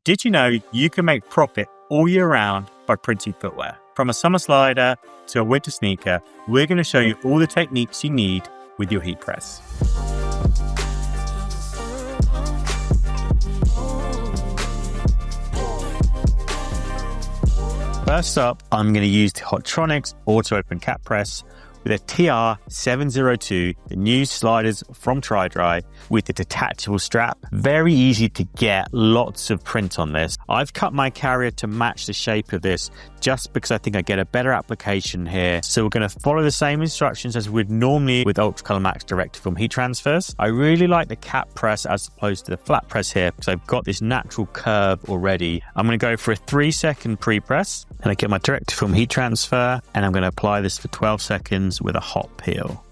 Did you know you can make profit all year round by printing footwear? From a summer slider to a winter sneaker, we're going to show you all the techniques you need with your heat press. First up, I'm going to use the Hotronics auto open cap press with a TR702, the new sliders from Tri-Dry with the detachable strap. Very easy to get, lots of print on this. I've cut my carrier to match the shape of this just because I think I get a better application here. So we're going to follow the same instructions as we'd normally with Ultracolor Max direct film heat transfers. I really like the cap press as opposed to the flat press here because I've got this natural curve already. I'm going to go for a 3-second pre-press and I get my direct film heat transfer and I'm going to apply this for 12 seconds with a hot peel.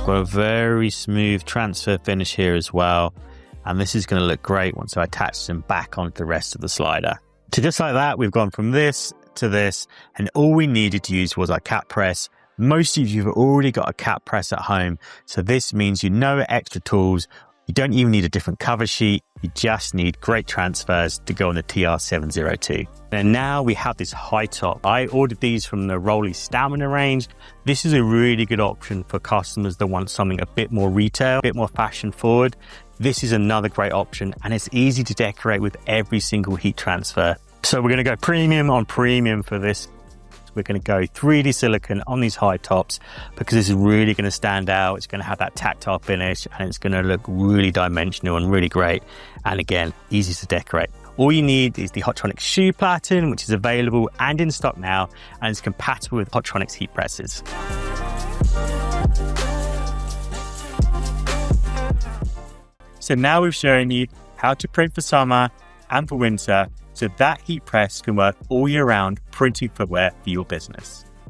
Got a very smooth transfer finish here as well, and this is going to look great once I attach them back onto the rest of the slider. So just like that, we've gone from this to this, and all we needed to use was our cap press. Most of you have already got a cap press at home, so this means you know extra tools. You don't even need a different cover sheet. You just need great transfers to go on the TR702. And now we have this high top. I ordered these from the Rolly Stamina range. This is a really good option for customers that want something a bit more retail, a bit more fashion forward. This is another great option and it's easy to decorate with every single heat transfer. So we're gonna go premium on premium for this. We're going to go 3D silicone on these high tops because this is really going to stand out. It's going to have that tactile finish and it's going to look really dimensional and really great. And again, easy to decorate. All you need is the Hotronics shoe pattern, which is available and in stock now, and is compatible with Hotronics heat presses. So now we've shown you how to print for summer and for winter, so that heat press can work all year round printing footwear for your business.